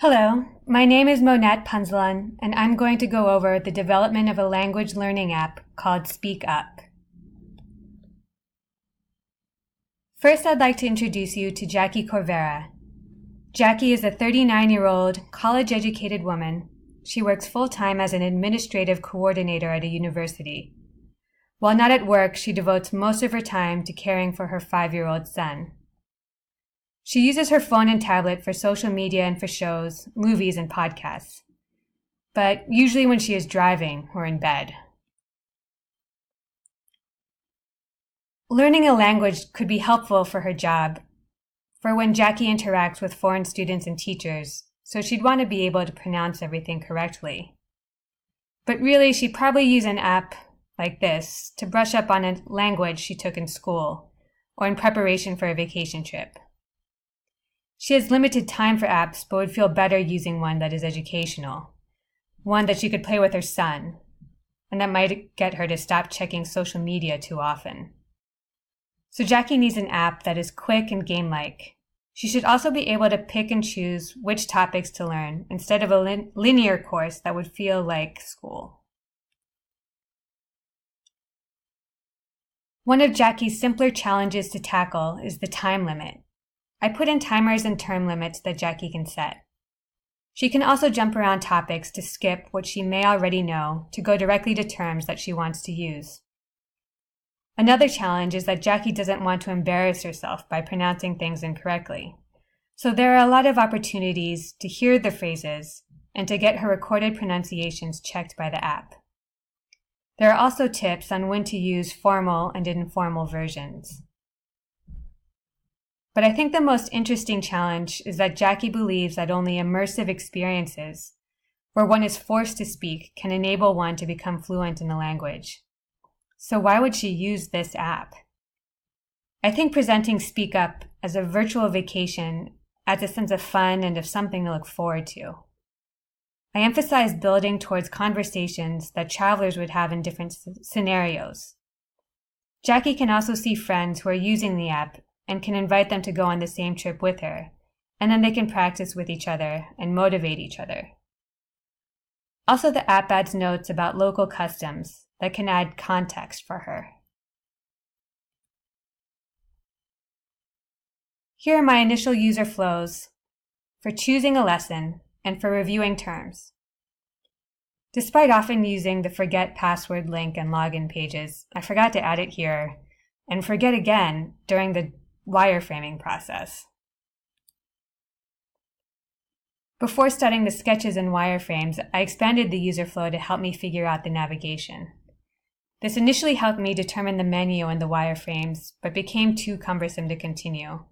Hello, my name is Monette Punzalan, and I'm going to go over the development of a language learning app called Speak Up. First, I'd like to introduce you to Jackie Corvera. Jackie is a 39-year-old, college-educated woman. She works full-time as an administrative coordinator at a university. While not at work, she devotes most of her time to caring for her 5-year-old son. She uses her phone and tablet for social media and for shows, movies, and podcasts, but usually when she is driving or in bed. Learning a language could be helpful for her job, for when Jackie interacts with foreign students and teachers, so she'd want to be able to pronounce everything correctly. But really, she'd probably use an app like this to brush up on a language she took in school or in preparation for a vacation trip. She has limited time for apps, but would feel better using one that is educational, one that she could play with her son, and that might get her to stop checking social media too often. So Jackie needs an app that is quick and game-like. She should also be able to pick and choose which topics to learn instead of a linear course that would feel like school. One of Jackie's simpler challenges to tackle is the time limit. I put in timers and term limits that Jackie can set. She can also jump around topics to skip what she may already know to go directly to terms that she wants to use. Another challenge is that Jackie doesn't want to embarrass herself by pronouncing things incorrectly. So there are a lot of opportunities to hear the phrases and to get her recorded pronunciations checked by the app. There are also tips on when to use formal and informal versions. But I think the most interesting challenge is that Jackie believes that only immersive experiences, where one is forced to speak, can enable one to become fluent in the language. So why would she use this app? I think presenting Speak Up as a virtual vacation adds a sense of fun and of something to look forward to. I emphasize building towards conversations that travelers would have in different scenarios. Jackie can also see friends who are using the app and can invite them to go on the same trip with her, and then they can practice with each other and motivate each other. Also, the app adds notes about local customs that can add context for her. Here are my initial user flows for choosing a lesson and for reviewing terms. Despite often using the forget password link and login pages, I forgot to add it here and forget again during the wireframing process. Before starting the sketches and wireframes, I expanded the user flow to help me figure out the navigation. This initially helped me determine the menu and the wireframes, but became too cumbersome to continue.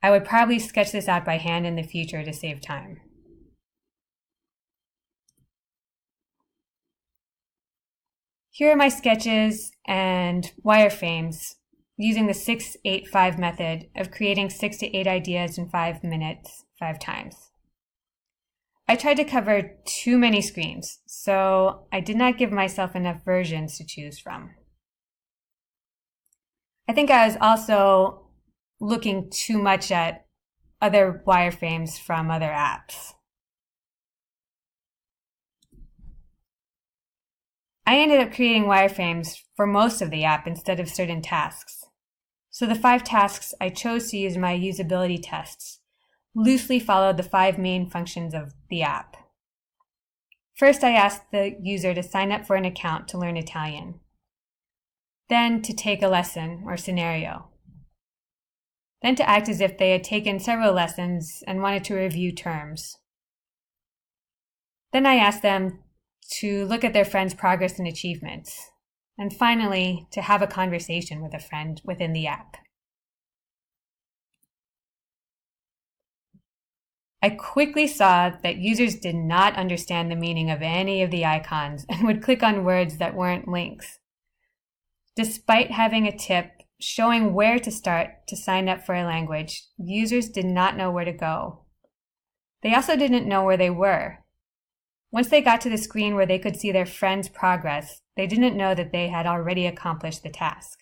I would probably sketch this out by hand in the future to save time. Here are my sketches and wireframes using the 6-8-5 method of creating 6 to 8 ideas in 5 minutes, 5 times. I tried to cover too many screens, so I did not give myself enough versions to choose from. I think I was also looking too much at other wireframes from other apps. I ended up creating wireframes for most of the app instead of certain tasks. So the 5 tasks I chose to use in my usability tests loosely followed the 5 main functions of the app. First, I asked the user to sign up for an account to learn Italian. Then to take a lesson or scenario. Then to act as if they had taken several lessons and wanted to review terms. Then I asked them to look at their friend's progress and achievements. And finally, to have a conversation with a friend within the app. I quickly saw that users did not understand the meaning of any of the icons and would click on words that weren't links. Despite having a tip showing where to start to sign up for a language, users did not know where to go. They also didn't know where they were. Once they got to the screen where they could see their friend's progress, they didn't know that they had already accomplished the task.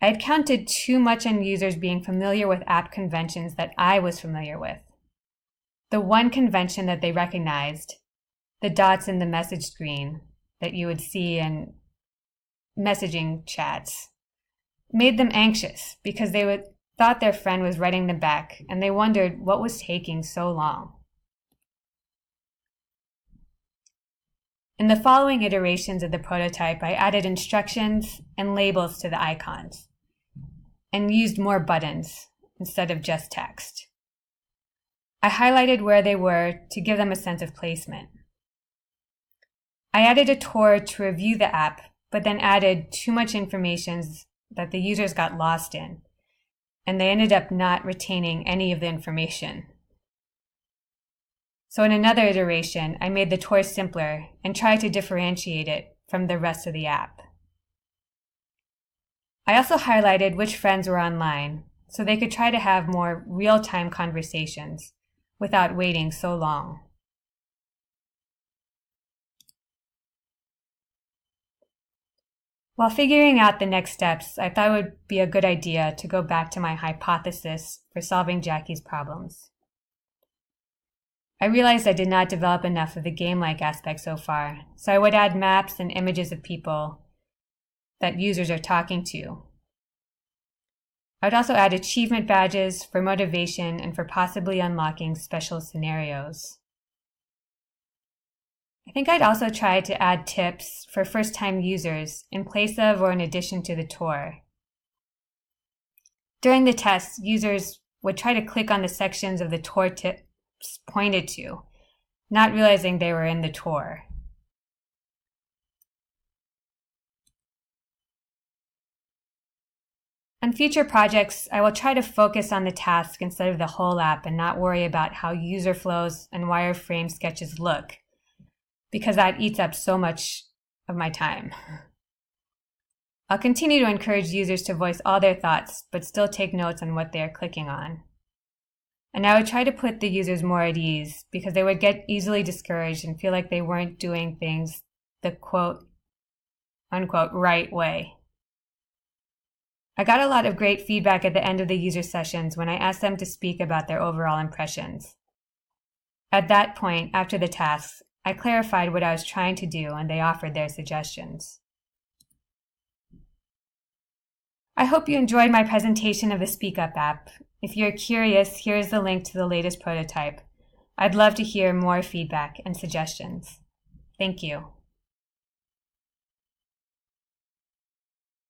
I had counted too much on users being familiar with app conventions that I was familiar with. the one convention that they recognized, the dots in the message screen that you would see in messaging chats, made them anxious because they thought their friend was writing them back, and they wondered what was taking so long. In the following iterations of the prototype, I added instructions and labels to the icons and used more buttons instead of just text. I highlighted where they were to give them a sense of placement. I added a tour to review the app, but then added too much information that the users got lost in, and they ended up not retaining any of the information. So in another iteration, I made the tour simpler and tried to differentiate it from the rest of the app. I also highlighted which friends were online so they could try to have more real-time conversations without waiting so long. While figuring out the next steps, I thought it would be a good idea to go back to my hypothesis for solving Jackie's problems. I realized I did not develop enough of the game-like aspect so far, so I would add maps and images of people that users are talking to. I would also add achievement badges for motivation and for possibly unlocking special scenarios. I think I'd also try to add tips for first-time users in place of or in addition to the tour. During the test, users would try to click on the sections of the tour tips pointed to, not realizing they were in the tour. On future projects, I will try to focus on the task instead of the whole app and not worry about how user flows and wireframe sketches look, because that eats up so much of my time. I'll continue to encourage users to voice all their thoughts, but still take notes on what they are clicking on. And I would try to put the users more at ease because they would get easily discouraged and feel like they weren't doing things the quote, unquote, right way. I got a lot of great feedback at the end of the user sessions when I asked them to speak about their overall impressions. At that point, after the tasks, I clarified what I was trying to do and they offered their suggestions. I hope you enjoyed my presentation of the SpeakUp app. If you're curious, here is the link to the latest prototype. I'd love to hear more feedback and suggestions. Thank you.